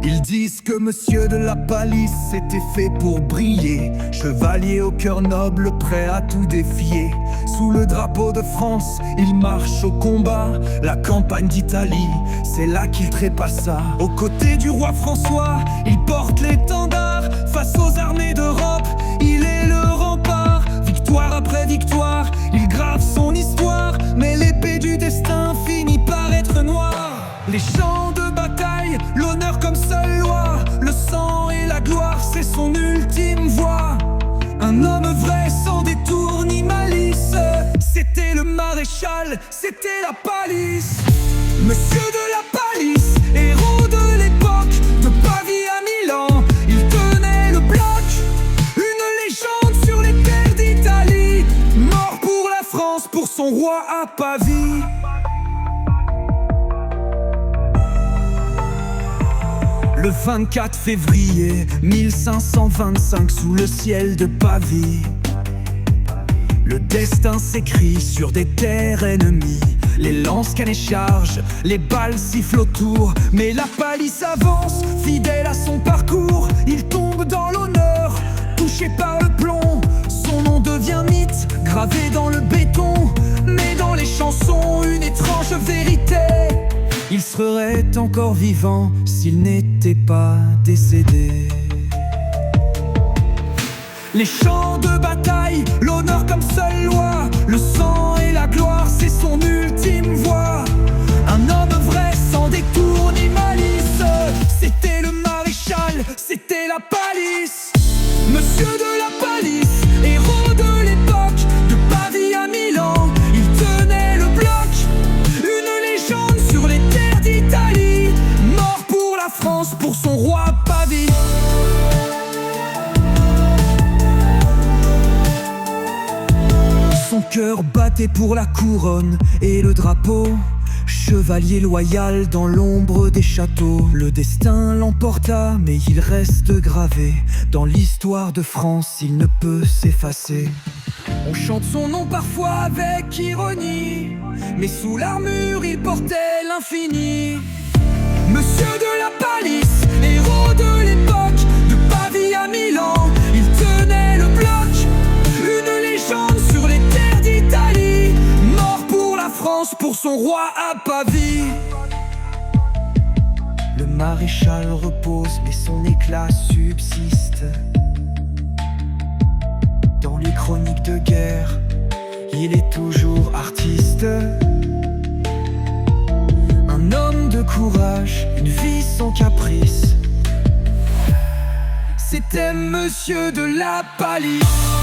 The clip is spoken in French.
Ils disent que monsieur de la Palisse était fait pour briller, chevalier au cœur noble, prêt à tout défier. Sous le drapeau de France, il marche au combat. La campagne d'Italie, c'est là qu'il trépassa. Aux côtés du roi François, il porte l'étendard. Face aux armées d'Europe, il est le rempart. Victoire après victoire, il grave son histoire. Mais l'épée du destin finit par être noire. Les champs de bataille, l'honneur comme seule loi. Le sang et la gloire, c'est son ultime voix. Un homme vrai sans détour ni malice. C'était le maréchal, c'était la Palisse. Monsieur de la Palisse, héros de l'époque, de Pavie à Milan, il tenait le bloc. Une légende sur les terres d'Italie, mort pour la France, pour son roi à Pavie. Le 24 février 1525, sous le ciel de Pavie, le destin s'écrit sur des terres ennemies. Les lances canets chargent, les balles sifflent autour. Mais la Palisse avance, fidèle à son parcours. Il tombe dans l'honneur, touché par le plomb. Son nom devient mythe, gravé dans le béton. Mais dans les chansons, une étrange vérité: il serait encore vivant s'il n'était pas décédé. Les champs de bataille, l'honneur comme seule loi. Le sang et la gloire, c'est son ultime voix. Un homme vrai sans détour ni malice. C'était le maréchal, c'était la Palisse. Monsieur de la Palisse, héros de l'époque, de Pavie à Milan, il tenait le bloc. Une légende sur les terres d'Italie, mort pour la France, pour son roi à Pavie. Son cœur battait pour la couronne et le drapeau. Chevalier loyal dans l'ombre des châteaux. Le destin l'emporta, mais il reste gravé dans l'histoire de France, il ne peut s'effacer. On chante son nom parfois avec ironie, mais sous l'armure il portait l'infini. Monsieur de la Palisse, héros de l'époque, de Pavie à Milan, il tenait le bloc. Une légende sur les terres d'Italie, mort pour la France, pour son roi à Pavie. Le maréchal repose, mais son éclat subsiste. Dans les chroniques de guerre, il est toujours artiste. Un homme de courage, une vie sans caprice. C'était monsieur de la Palisse.